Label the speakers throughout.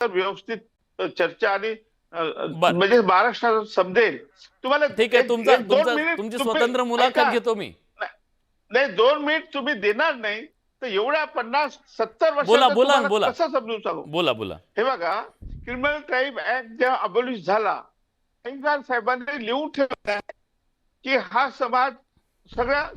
Speaker 1: व्यवस्थित चर्चा आणि
Speaker 2: बर
Speaker 1: म्हणजे महाराष्ट्राला समजेल तुम्हाला.
Speaker 2: ठीक आहे, तुमचा
Speaker 1: एक दोन
Speaker 2: तुमचा
Speaker 1: मिनिट
Speaker 2: तुमची
Speaker 1: तुम्ही
Speaker 2: स्वतंत्र मुलाखत
Speaker 1: ऐका.
Speaker 2: घेतो मी.
Speaker 1: नाही 2 मिनिट तुम्ही देणार नाही तर एवढ्या 50-70
Speaker 2: बोला
Speaker 1: वर्षाचं
Speaker 2: बोला
Speaker 1: तुम्हाला
Speaker 2: बोला
Speaker 1: कसं समजून सांगू.
Speaker 2: बोला बोला.
Speaker 1: हे बघा, क्रिमिनल क्राईम ऍक्ट जेव्हा अबॉलिश झाला, अय्यंगार साहेबांनी लिहून ठेवलं की हा समाज सगळ्या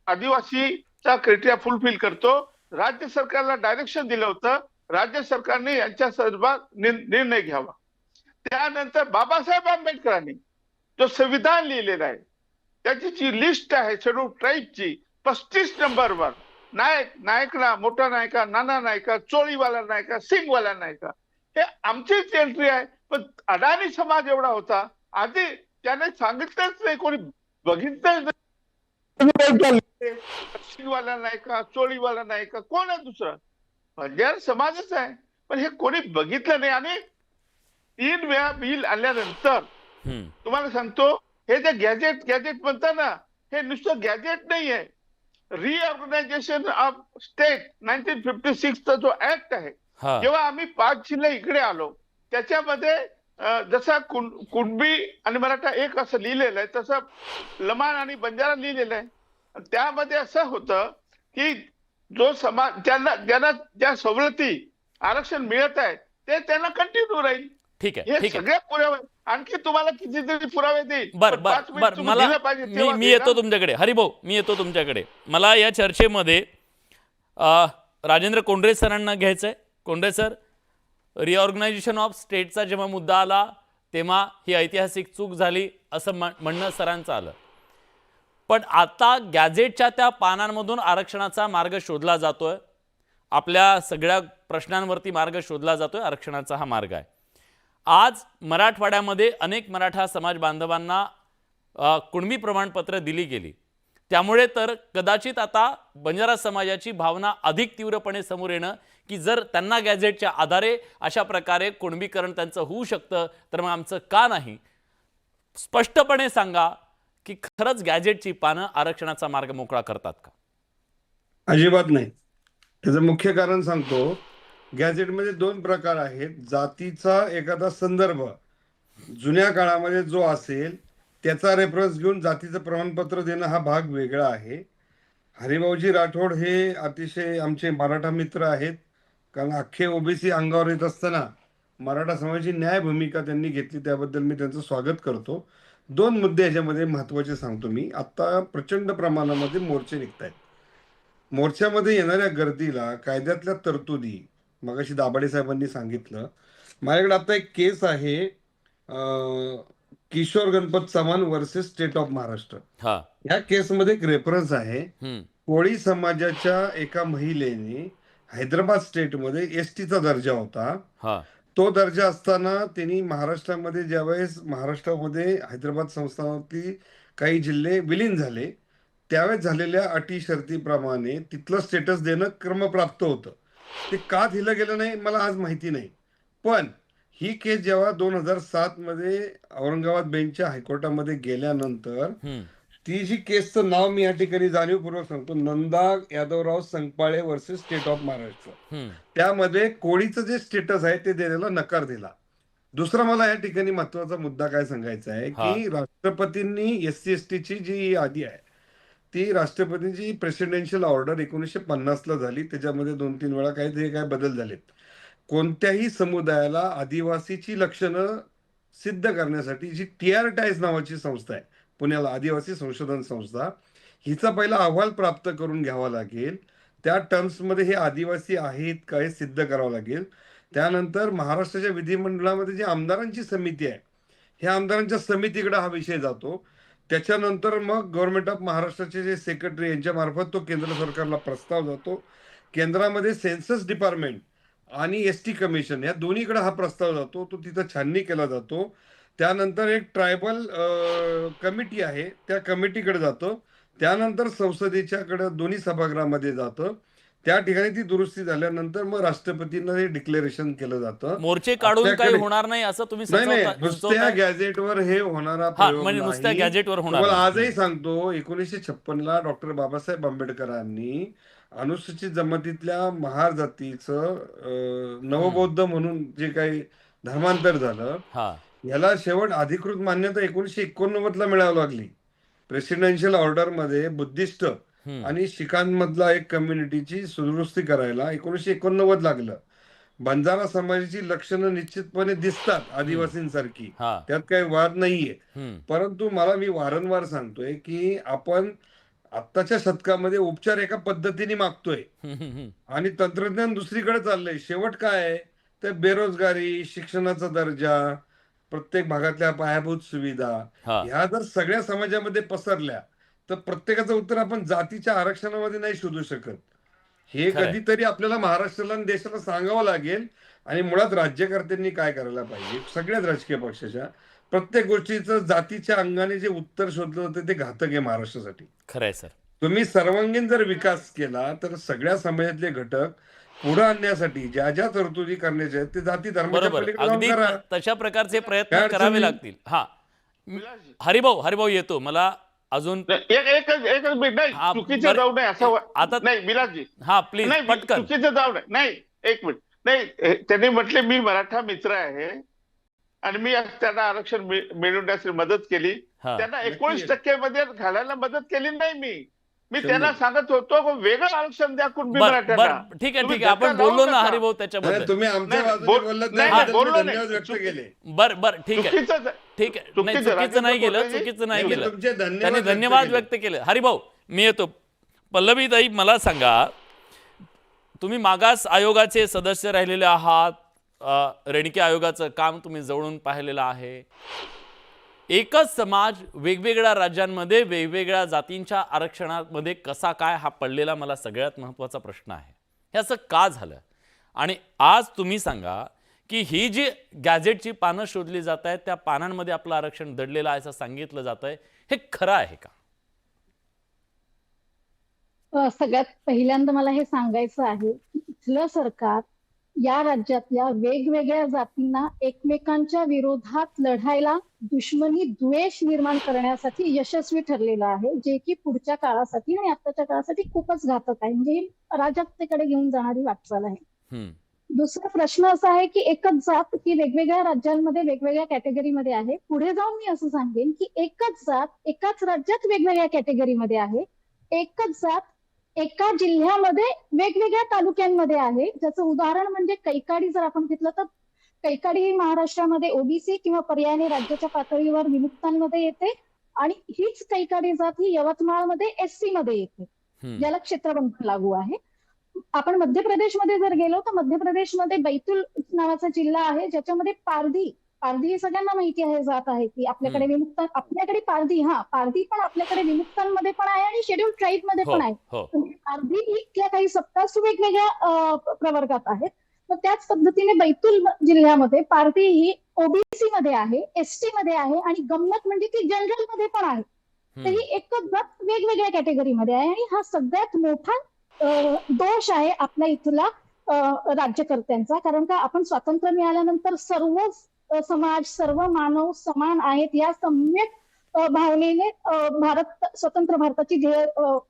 Speaker 1: आदिवासीचा क्रायटेरिया फुलफिल करतो. राज्य सरकारला डायरेक्शन दिलं होतं, राज्य सरकारने यांच्या संदर्भात निर्णय घ्यावा. त्यानंतर बाबासाहेब आंबेडकरांनी जो संविधान लिहिलेला आहे त्याची जी लिस्ट आहे शेड्यूल ट्राईबची 35 नंबरवर, नायकला, मोठा नायका, नाना नायका, चोळीवाला नायका, सिंगवाला नायका, हे आमचीच एंट्री आहे. पण अडाणी समाज एवढा होता, आधी त्याने सांगितलंच नाही, कोणी बघितलंच नाही. सिंगवाला नायका, चोळीवाला नायका कोण आहे दुसरा? बंजारा समाजच आहे, पण हे कोणी बघितलं नाही. आणि 3 वेळा बिल आल्यानंतर तुम्हाला सांगतो, हे जे गॅजेट म्हणतात ना, हे नुसतं गॅजेट नाही आहे. रिऑर्गनायझेशन ऑफ स्टेट 1956 चा जो ऍक्ट आहे, जेव्हा आम्ही 5 जिल्हे इकडे आलो त्याच्यामध्ये जसा कुणबी आणि मराठा एक असं लिहिलेलं आहे, तसं लमाण आणि बंजारा लिहिलेलं आहे. त्यामध्ये असं होतं की जो समाज ज्यांना ज्या सवलती आरक्षण मिळत आहे ते त्यांना कंटिन्यू राहील.
Speaker 2: ठीक आहे,
Speaker 1: हे
Speaker 2: ठीक आहे.
Speaker 1: सगळे पुरावे, आणखी तुम्हाला कितीतरी पुरावे देईल.
Speaker 2: बर बर बर मला मी येतो तुमच्याकडे. हरिभाऊ, मी येतो तुमच्याकडे. मला या चर्चेमध्ये राजेंद्र कोंडरे सरांना घ्यायचंय. कोंडरे सर, रिऑर्गनायझेशन ऑफ स्टेटचा जेव्हा मुद्दा आला तेव्हा ही ऐतिहासिक चूक झाली असं म्हणणं सरांचं आलं. पण आता गॅझेटच्या त्या पानांमधून आरक्षणाचा मार्ग शोधला जातोय. आपल्या सगळ्या प्रश्नांवरती मार्ग शोधला जातोय. आरक्षणाचा हा मार्ग आहे. आज मराठवाड्यामध्ये अनेक मराठा समाज बांधवांना कुणबी प्रमाणपत्र दिली गेली. त्यामुळे तर कदाचित आता बंजारा समाजाची भावना अधिक तीव्रपणे समोर येणं की जर त्यांना गॅझेटच्या आधारे अशा प्रकारे कुणबीकरण त्यांचं होऊ शकतं तर मग आमचं का नाही. स्पष्टपणे सांगा की खरंच गॅझेटची पानं आरक्षणाचा मार्ग मोकळा करतात का?
Speaker 3: अजिबात नाही. त्याचं मुख्य कारण सांगतो. गॅझेटमध्ये 2 प्रकार आहेत. जातीचा एखादा संदर्भ जुन्या काळामध्ये जो असेल त्याचा रेफरन्स घेऊन जातीचं प्रमाणपत्र देणं हा भाग वेगळा आहे. हरिभाऊजी राठोड हे अतिशय आमचे मराठा मित्र आहेत, कारण अख्खे ओबीसी अंगावर येत असताना मराठा समाजाची न्याय भूमिका त्यांनी घेतली, त्याबद्दल मी त्यांचं स्वागत करतो. 2 मुद्दे ह्याच्यामध्ये महत्त्वाचे सांगतो मी. आत्ता प्रचंड प्रमाणामध्ये मोर्चे निघत आहेत. मोर्चामध्ये येणाऱ्या गर्दीला कायद्यातल्या तरतुदी मगाशी दाभाडे साहेबांनी सांगितलं. माझ्याकडे आता एक केस आहे, Kishor Ganpat Chavan versus state of Maharashtra. या केसमध्ये एक रेफरन्स आहे. कोळी समाजाच्या एका महिलेने हैदराबाद स्टेटमध्ये एसटीचा दर्जा होता. तो दर्जा असताना त्यांनी महाराष्ट्रामध्ये ज्यावेळेस महाराष्ट्रामध्ये हैदराबाद संस्थानातली काही जिल्हे विलीन झाले त्यावेळेस झालेल्या अटी शर्तीप्रमाणे तिथलं स्टेटस देणं क्रमप्राप्त होतं. ते का दिलं गेलं नाही मला आज माहिती नाही. पण ही केस जेव्हा 2007 मध्ये औरंगाबाद बेंचच्या हायकोर्टामध्ये गेल्यानंतर ती जी केसचं नाव मी या ठिकाणी जाणीवपूर्वक सांगतो, Nanda Yadavrao Sankpale versus state of Maharashtra, त्यामध्ये कोळीचं जे स्टेटस आहे ते देण्याला नकार दिला. दुसरा मला या ठिकाणी महत्वाचा मुद्दा काय सांगायचा आहे की राष्ट्रपतींनी SC ST ची जी यादी आहे ती राष्ट्रपतींची प्रेसिडेन्शियल ऑर्डर 1950 ला झाली. त्याच्यामध्ये 2-3 वेळा काय बदल झालेत. कोणत्याही समुदायाला आदिवासीची लक्षणं सिद्ध करण्यासाठी जी TRTIES नावाची संस्था आहे पुण्याला, आदिवासी संशोधन संस्था, हिचा पहिला अहवाल प्राप्त करून घ्यावा लागेल. त्या टर्म्समध्ये हे आदिवासी आहेत का हे सिद्ध करावं लागेल. त्यानंतर महाराष्ट्राच्या विधिमंडळामध्ये जी आमदारांची समिती आहे ह्या आमदारांच्या समितीकडे हा विषय जातो. त्याच्यानंतर मग गव्हर्नमेंट ऑफ महाराष्ट्राचे जे सेक्रेटरी यांच्या मार्फत तो केंद्र सरकारला प्रस्ताव जातो. केंद्रामध्ये सेन्सस डिपार्टमेंट आणि ST कमिशन या दोन्हीकडे हा प्रस्ताव जातो. तो तिथं छाननी केला जातो. त्यानंतर एक ट्रायबल कमिटी आहे त्या कमिटीकडे जातो. त्यानंतर संसदेच्याकडे दोन्ही सभागृहामध्ये जातं. त्या ठिकाणी ती दुरुस्ती झाल्यानंतर मग राष्ट्रपतींना हे डिक्लेरेशन केलं जातं.
Speaker 2: मोर्चे काढून काही होणार नाही असं तुम्ही
Speaker 3: नुसत्या गॅझेटवर हे होणारा
Speaker 2: म्हणजे नुसत्या गॅझेटवर होणार.
Speaker 3: आजही सांगतो 1956 ला डॉक्टर बाबासाहेब आंबेडकरांनी अनुसूचित जमातीतल्या महार जातीचं नवबौद्ध म्हणून जे काही धर्मांतर झालं, याला शेवट अधिकृत मान्यता 1989 ला मिळावं लागली. प्रेसिडेन्शियल ऑर्डर मध्ये बुद्धिस्ट आणि शिखांमधला एक कम्युनिटीची सुदुरुस्ती करायला 1989 लागलं. बंजारा समाजाची लक्षणं निश्चितपणे दिसतात आदिवासींसारखी, त्यात काही वाद नाहीये. परंतु मी वारंवार सांगतोय की आपण आत्ताच्या शतकामध्ये उपचार एका पद्धतीने मागतोय आणि तंत्रज्ञान दुसरीकडे चाललंय. शेवट काय आहे तर बेरोजगारी, शिक्षणाचा दर्जा, प्रत्येक भागातल्या पायाभूत सुविधा ह्या जर सगळ्या समाजामध्ये पसरल्या तर प्रत्येकाचं उत्तर आपण जातीच्या आरक्षणामध्ये नाही शोधू शकत. हे कधीतरी आपल्याला महाराष्ट्राला आणि देशाला सांगावं लागेल. आणि मुळात राज्यकर्त्यांनी काय करायला पाहिजे, सगळ्याच राजकीय पक्षाच्या प्रत्येक गोष्टीचं जातीच्या अंगाने जे उत्तर शोधलं होतं ते घातक आहे महाराष्ट्रासाठी.
Speaker 2: खरंय सर.
Speaker 3: तुम्ही सर्वांगीण जर विकास केला तर सगळ्या समाजातले घटक पुढे आणण्यासाठी ज्या ज्या तरतुदी करण्याच्या आहेत ते जाती धर्माच्या पलीकडे करा.
Speaker 2: तशा प्रकारचे प्रयत्न करावे लागतील. हरिभाऊ येतो मला अजून
Speaker 1: एकच मिनिट. नाही, चुकीचं जाऊ नये असं
Speaker 2: आता
Speaker 1: नाही बिलासजी.
Speaker 2: प्लीज पटकन.
Speaker 1: चुकीचं जाऊ नये. नाही, एक मिनिट. नाही, त्यांनी म्हटले मी मराठा मित्र आहे आणि मी त्यांना आरक्षण मिळवण्यासाठी मदत केली. त्यांना 19% मध्ये घालायला मदत केली नाही. मी त्यांना सांगत होतो वेगळं आरक्षण द्या कुणबी मराठ्यांना.
Speaker 2: ठीक आहे आपण बोललो ना हरिभाऊ त्याच्याबद्दल.
Speaker 3: तुम्ही आमच्या धन्यवाद व्यक्त केले.
Speaker 2: बरं ठीक आहे चुकीचं नाही गेलं त्यांनी धन्यवाद व्यक्त केले. हरिभाऊ मी येतो. पल्लवीताई मला सांगा, तुम्ही मागास आयोगाचे सदस्य राहिलेले आहात, रेणके आयोगाचं काम तुम्ही जवळून पाहिलेलं आहे. एकच समाज वेगवेगळ्या राज्यांमध्ये वेगवेगळ्या जातींच्या आरक्षणामध्ये कसा काय हा पडलेला मला सगळ्यात महत्त्वाचा प्रश्न आहे. हे असं का झालं? आणि आज तुम्ही सांगा की ही जी गॅझेटची पानं शोधली जात आहेत त्या पानांमध्ये आपलं आरक्षण दडलेलं आहे असं सांगितलं जात आहे, हे खरं आहे का?
Speaker 4: सगळ्यात पहिल्यांदा मला हे सांगायचं आहे की इथलं सरकार या राज्यातल्या वेगवेगळ्या जातींना एकमेकांच्या विरोधात लढायला दुश्मनी, द्वेष निर्माण करण्यासाठी यशस्वी ठरलेलं आहे, जे की पुढच्या काळासाठी आणि आताच्या काळासाठी खूपच घातक आहे. म्हणजे अराजकतेकडे घेऊन जाणारी वाटचाल आहे. दुसरा प्रश्न असा आहे की एकच जात ही वेगवेगळ्या राज्यांमध्ये वेगवेगळ्या कॅटेगरीमध्ये आहे. पुढे जाऊन मी असं सांगेन की एकच जात एकाच राज्यात वेगवेगळ्या कॅटेगरीमध्ये आहे. एकच जात एका जिल्ह्यामध्ये वेगवेगळ्या तालुक्यांमध्ये आहे. ज्याचं उदाहरण म्हणजे कैकाडी जर आपण घेतलं तर कैकाडी ही महाराष्ट्रामध्ये ओबीसी किंवा पर्यायाने राज्याच्या पातळीवर विमुक्तांमध्ये येते आणि हीच कैकाडी जात ही यवतमाळमध्ये एससी मध्ये येते, ज्याला क्षेत्रबंध लागू आहे. आपण मध्य प्रदेशमध्ये जर गेलो तर मध्य प्रदेशमध्ये बैतूल नावाचा जिल्हा आहे, ज्याच्यामध्ये पारधी ही सगळ्यांना माहिती आहे जात आहे की आपल्याकडे विमुक्त, आपल्याकडे पारधी पण आपल्याकडे विमुक्तांमध्ये पण आहे आणि शेड्यूल ट्राईब मध्ये पण आहे. पारधी इथल्या काही सत्तास वेगवेगळ्या प्रवर्गात आहेत. तर त्याच पद्धतीने बैतूल जिल्ह्यामध्ये पारधी ही ओबीसी मध्ये आहे, एसटी मध्ये आहे आणि गंमत म्हणजे ती जनरल मध्ये पण आहे. तर ही एकच जात वेगवेगळ्या कॅटेगरीमध्ये आहे आणि हा सगळ्यात मोठा दोष आहे आपल्या इथला राज्यकर्त्यांचा. कारण का आपण स्वातंत्र्य मिळाल्यानंतर सर्व समाज, सर्व मानव समान आहेत या सम्यक भावनेने स्वतंत्र भारताची ध्येय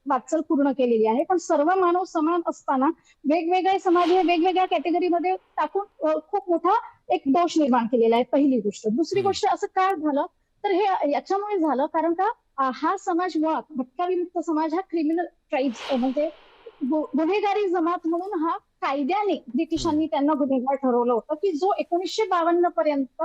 Speaker 4: वाटचाल पूर्ण केलेली आहे. पण सर्व मानव समान असताना वेगवेगळे समाज हे वेगवेगळ्या कॅटेगरीमध्ये टाकून खूप मोठा एक दोष निर्माण केलेला आहे, पहिली गोष्ट. दुसरी गोष्ट असं काय झालं तर हे याच्यामुळे झालं कारण का हा समाज मुळात भटका विमुक्त समाज हा क्रिमिनल ट्राईब्स म्हणजे गुन्हेगारी जमात म्हणून हा कायद्याने ब्रिटिशांनी त्यांना गुन्हेगार ठरवलं होतं की जो 1952 पर्यंत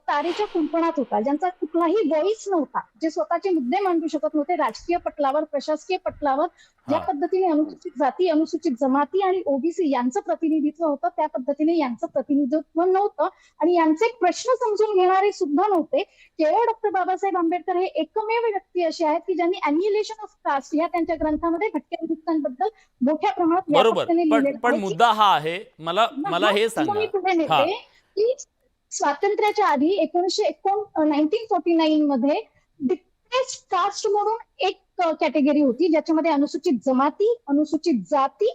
Speaker 4: तारेच्या कुंपणात होता, ज्यांचा कुठलाही व्हॉइस नव्हता, जे स्वतःचे मुद्दे मांडू शकत नव्हते राजकीय पटलावर, प्रशासकीय पटलावर. ज्या पद्धतीने अनुसूचित जाती, अनुसूचित जमाती आणि ओबीसी यांचं प्रतिनिधित्व होतं त्या पद्धतीने यांचं प्रतिनिधित्व नव्हतं आणि यांचे प्रश्न समजून घेणारे सुद्धा नव्हते. केवळ डॉक्टर बाबासाहेब आंबेडकर हे एकमेव व्यक्ती असे आहेत की ज्यांनी अॅन्युलेशन ऑफ कास्ट या त्यांच्या ग्रंथामध्ये भटक्या विमुक्तांबद्दल मोठ्या प्रमाणात
Speaker 2: बरोबर. पण मुद्दा हा आहे, मला हे सांगा
Speaker 4: की स्वातंत्र्याच्या आधी 1949 मध्ये डिप्रेस्ड कास्ट म्हणून एक कॅटेगरी होती, ज्याच्यामध्ये अनुसूचित जमाती, अनुसूचित जाती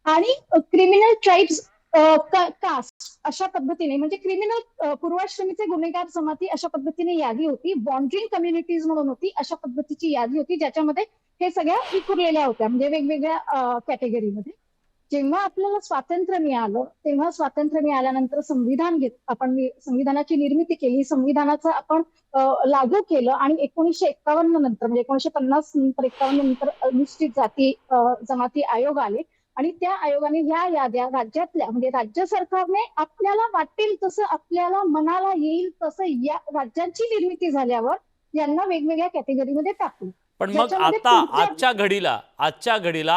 Speaker 4: आणि क्रिमिनल ट्राईब्स कास्ट अशा पद्धतीने म्हणजे क्रिमिनल पूर्वाश्रमीचे गुन्हेगार जमाती अशा पद्धतीने यादी होती. वॉन्ड्रिंग कम्युनिटीज म्हणून होती, अशा पद्धतीची यादी होती, ज्याच्यामध्ये हे सगळ्या विखुरलेल्या होत्या, म्हणजे वेगवेगळ्या कॅटेगरीमध्ये. जेव्हा आपल्याला स्वातंत्र्य मिळालं, तेव्हा स्वातंत्र्य मिळाल्यानंतर आपण संविधानाची निर्मिती केली, संविधानाचं आपण लागू केलं, आणि 1951 नंतर, म्हणजे 1950 नंतर 51 नंतर अनुसूचित जाती जमाती आयोग आले, आणि त्या आयोगाने ह्या याद्या राज्यातल्या, म्हणजे राज्य सरकारने आपल्याला वाटेल तसं, आपल्याला मनाला येईल तसं या राज्यांची निर्मिती झाल्यावर यांना वेगवेगळ्या कॅटेगरीमध्ये टाकलं.
Speaker 2: पण मग आता आजच्या घडीला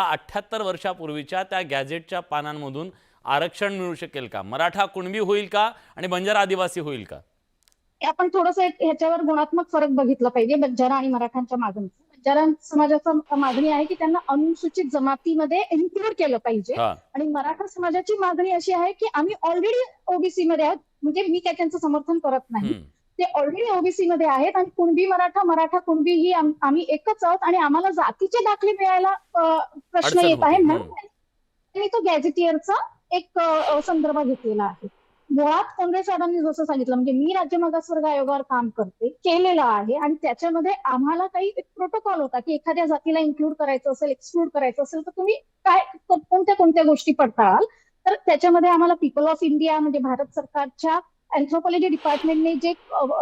Speaker 2: 78 वर्षापूर्वीच्या त्या गॅझेटच्या पानांमधून आरक्षण मिळू शकेल का? मराठा कुणबी होईल का आणि बंजारा आदिवासी होईल का?
Speaker 4: आपण थोडंसं ह्याच्यावर गुणात्मक फरक बघितला पाहिजे बंजारा आणि मराठांच्या मागणीचा. बंजारा समाजाचा मागणी आहे की त्यांना अनुसूचित जमातीमध्ये इन्क्लूड केलं पाहिजे, आणि मराठा समाजाची मागणी अशी आहे की आम्ही ऑलरेडी ओबीसी मध्ये आहोत, म्हणजे मी काय त्यांचं समर्थन करत नाही, ते ऑलरेडी ओबीसी मध्ये आहेत, आणि कुणबी मराठा कुणबी ही आम्ही एकच आहोत, आणि आम्हाला जातीचे दाखले मिळायला प्रश्न येत आहे, म्हणून त्यांनी तो गॅझेटियरचा एक संदर्भ घेतलेला आहे. मुळात काँग्रेसवाल्यांनी जसं सांगितलं, म्हणजे मी राज्य मागासवर्ग आयोगावर काम केलेलं आहे, आणि त्याच्यामध्ये आम्हाला काही एक प्रोटोकॉल होता की एखाद्या जातीला इन्क्लूड करायचं असेल, एक्सक्लूड करायचं असेल, तर तुम्ही काय कोणत्या गोष्टी पडताळाल. तर त्याच्यामध्ये आम्हाला पीपल ऑफ इंडिया, म्हणजे भारत सरकारच्या अँथ्रोपॉलॉजी डिपार्टमेंटने जे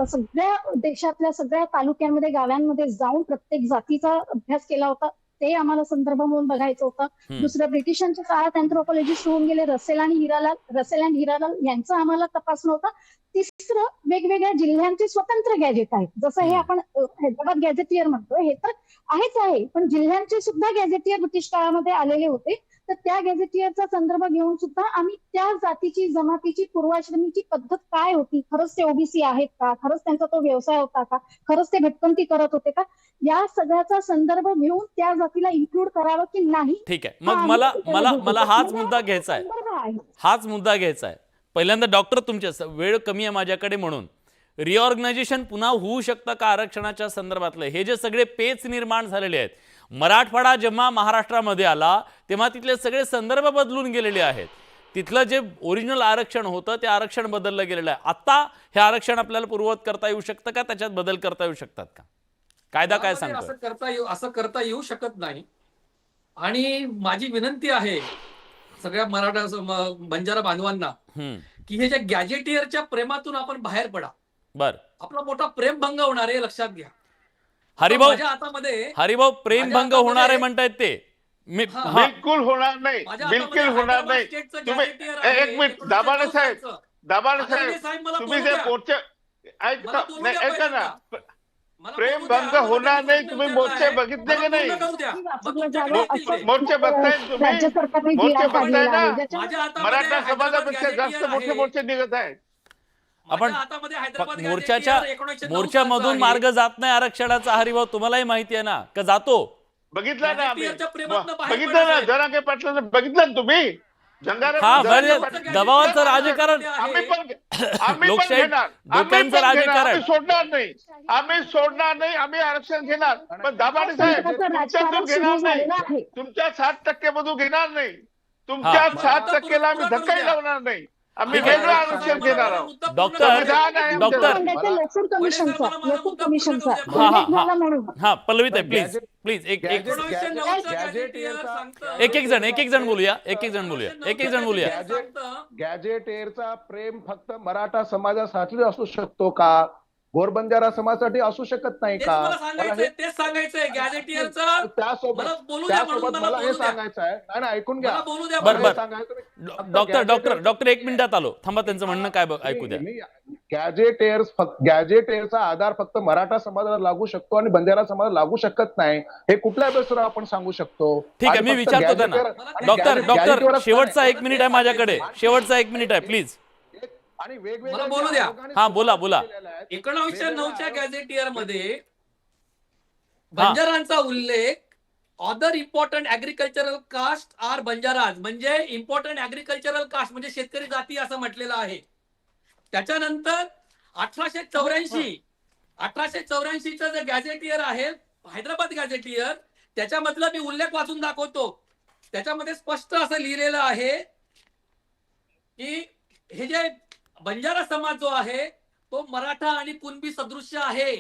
Speaker 4: सगळ्या देशातल्या सगळ्या तालुक्यांमध्ये, गावांमध्ये जाऊन प्रत्येक जातीचा अभ्यास केला होता, ते आम्हाला संदर्भ म्हणून बघायचं होतं. दुसरं, ब्रिटिशांच्या काळात अँथ्रोपॉलॉजिस्ट होऊन गेले रसेल अँड हिरालाल यांचं आम्हाला तपासणं होतं. तिसरं, वेगवेगळ्या जिल्ह्यांचे स्वतंत्र गॅजेट आहेत, जसं हे आपण हैदराबाद गॅझेटियर म्हणतो, हे तर आहेच आहे, पण जिल्ह्यांचे सुद्धा गॅझेटियर ब्रिटिश काळामध्ये आलेले होते. तर त्या गॅझेटियरचा संदर्भ घेऊन सुद्धा आम्ही त्या जातीची, जमातीची, पूर्वाश्रमीची पद्धत काय होती, खरंच ते ओबीसी आहेत का, खरंच त्यांचा तो व्यवसाय होता का, खरंच ते भटकंती करत होते का, या सगळ्याचा संदर्भ घेऊन त्या जातीला इन्क्लूड करावं की नाही.
Speaker 2: ठीक आहे, मग मला हाच मुद्दा घ्यायचा आहे. पहिल्यांदा डॉक्टर, तुमच्या वेळ कमी आहे माझ्याकडे, म्हणून रिऑर्गनायझेशन पुन्हा होऊ शकतं का आरक्षणाच्या संदर्भातलं? हे जे सगळे पेच निर्माण झालेले आहेत, मराठवाडा जेव्हा महाराष्ट्रामध्ये आला तेव्हा तिथले सगळे संदर्भ बदलून गेलेले आहेत. तिथलं जे ओरिजिनल आरक्षण होतं ते आरक्षण बदललं गेलेलं आहे. आता हे आरक्षण आपल्याला पूर्ववत करता येऊ शकतं का? त्याच्यात बदल करता येऊ शकतात का? कायदा काय सांगतो?
Speaker 5: असं करता येऊ शकत नाही. आणि माझी विनंती आहे सगळ्या मराठा बंजारा बांधवांना की हे जे गॅजेटियरच्या प्रेमातून आपण बाहेर पडा. आपला मोठा प्रेमभंग होणार आहे, लक्षात घ्या.
Speaker 2: हरिभाऊ प्रेमभंग होणार आहे म्हणतायत ते?
Speaker 1: बिलकुल होणार नाही, बिलकुल होणार नाही. तुम्ही एक मिनिट, दाभाडे साहेब, तुम्ही जे मोर्चे ऐका ना, प्रेमभंग होणार नाही. तुम्ही मोर्चे बघितले की नाही? मोर्चे बघताय तुम्ही? मोर्चे बघताय ना? मराठा समाजापेक्षा जास्त मोठे मोर्चे निघत आहेत.
Speaker 2: आपण मोर्चामधून मार्ग जात नाही आरक्षणाचा. हरिभाऊ, तुम्हालाही माहिती आहे ना का जातो?
Speaker 1: बघितलं ना आम्ही, बघितलं ना, जरांगे पाटलांचं बघितलं ना तुम्ही?
Speaker 2: दबावाचं राजकारण, लोकशाही डोक्यांचं राजकारण
Speaker 1: सोडणार नाही, आम्ही आरक्षण घेणार. पण दाभाडे साहेब, तुमच्यातून घेणार नाही, तुमच्या 7% मधून घेणार नाही, तुमच्या 7%ला आम्ही धक्काही लावणार नाही. आम्ही वेगळं आरक्षण घेणार आहोत.
Speaker 2: डॉक्टर पल्लवी ताई, प्लीज एक जण बोलूया.
Speaker 6: गॅजेटेरचा प्रेम फक्त मराठा समाजासाठी असू शकतो का? घोरबंजारा समाजासाठी असू शकत नाही का?
Speaker 5: तेच सांगायचंय. गॅजेटियरचं
Speaker 6: त्यासोबत मला हे सांगायचं आहे. नाही, ऐकून घ्या.
Speaker 2: डॉक्टर 1 मिनिटात आलो, थांबा, त्यांचं म्हणणं काय ऐकू द्या.
Speaker 6: गॅजेटेरचा आधार फक्त मराठा समाजाला लागू शकतो आणि बंजारा समाजाला लागू शकत नाही, हे कुठल्या बेसवर आपण सांगू शकतो?
Speaker 2: ठीक आहे, मी विचारतो त्यांना. डॉक्टर शेवटचा 1 मिनिट आहे माझ्याकडे, शेवटचा 1 मिनिट आहे, प्लीज.
Speaker 6: आणि
Speaker 5: मला बोलू द्या.
Speaker 2: हा, बोला.
Speaker 5: 1909च्या गॅझेटियर मध्ये बंजारांचा उल्लेख, other important agricultural caste are Banjaras, म्हणजे इम्पॉर्टंट ऍग्रिकल्चरल कास्ट म्हणजे शेतकरी जाती असं म्हटलेलं आहे. त्याच्यानंतर 1884चं जे गॅझेटियर आहे, हैदराबाद गॅझेटियर, त्याच्यामधला मी उल्लेख वाचून दाखवतो. त्याच्यामध्ये स्पष्ट असं लिहिलेलं आहे की हे जे बंजारा समाज जो आहे तो मराठा आणि कुणबी सदृश्य आहे.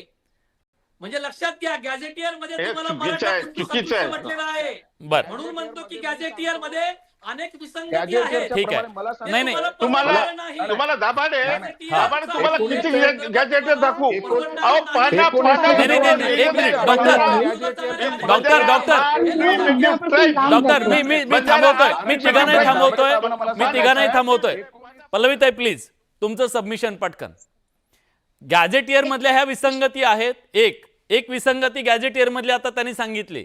Speaker 5: म्हणजे लक्षात घ्या, गॅझेटियर मध्ये
Speaker 1: हे
Speaker 5: तुम्हाला
Speaker 1: चुकीचं आहे,
Speaker 5: मराठा
Speaker 1: चुकीचं आहे.
Speaker 5: म्हटलेलं आहे.
Speaker 2: बर
Speaker 5: म्हणून म्हणतो की गॅझेटियर मध्ये अनेक विसंगती
Speaker 6: गॅजेटियरच्या
Speaker 5: आहेत.
Speaker 2: ठीक आहे.
Speaker 6: प्रमाणे मला सांगा.
Speaker 2: नाही, नाही.
Speaker 1: तुम्हाला दाभाडे
Speaker 2: हा.
Speaker 1: तुम्हाला किती गॅजेट दाखवू? अहो
Speaker 2: नाही, नाही, एक मिनिट. डॉक्टर मी तिघांनाही थांबवतोय. पल्लवीताई प्लीज तुमचं सबमिशन पटकन. गॅजेटियर मधल्या ह्या विसंगती आहेत. एक विसंगती गॅजेटियर मधली आता त्यांनी सांगितली,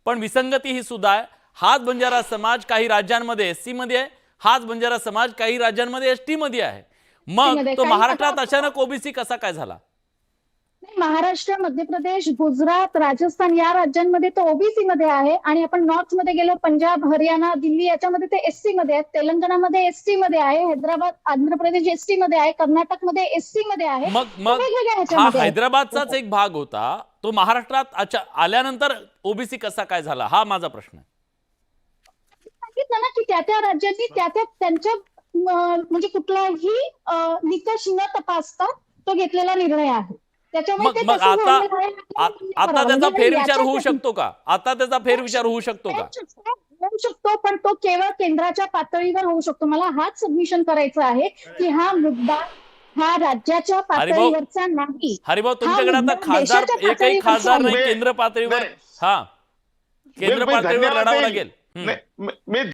Speaker 2: पण विसंगती ही सुद्धा आहे. हाच बंजारा समाज काही राज्यांमध्ये एससी मध्ये आहे, हाच बंजारा समाज काही राज्यांमध्ये एसटी मध्ये आहे. मग तो महाराष्ट्रात अचानक ओबीसी कसा काय झाला?
Speaker 4: महाराष्ट्र, मध्य प्रदेश, गुजरात, राजस्थान या राज्यांमध्ये तो ओबीसी मध्ये आहे, आणि आपण नॉर्थ मध्ये गेलो, पंजाब, हरियाणा, दिल्ली याच्यामध्ये ते एससी मध्ये आहेत, तेलंगणामध्ये एसटी मध्ये आहे, हैदराबाद, आंध्र प्रदेश एसटी मध्ये आहे, कर्नाटक मध्ये एससी मध्ये आहे.
Speaker 2: मग हा हैदराबादचाच एक भाग होता, तो महाराष्ट्रात आल्यानंतर ओबीसी कसा काय झाला, हा माझा प्रश्न आहे.
Speaker 4: सांगितलं ना की त्या राज्यांनी त्यांच्या म्हणजे कुठलाही निकष न तपासता तो घेतलेला निर्णय आहे. त्याच्यामुळे
Speaker 2: मग आता त्याचा फेरविचार होऊ शकतो का? आता त्याचा फेरविचार होऊ शकतो का?
Speaker 4: होऊ शकतो, पण तो केवळ केंद्राच्या पातळीवर होऊ शकतो. मला हाच सबमिशन करायचा आहे की हा मुद्दा हा राज्याच्या पातळीवरचा नाही.
Speaker 2: हरिभाऊ, तुमच्याकडे आता खासदार एकही खासदार नाही केंद्र पातळीवर. हा, केंद्र पातळीवर लढावं लागेल.
Speaker 1: मी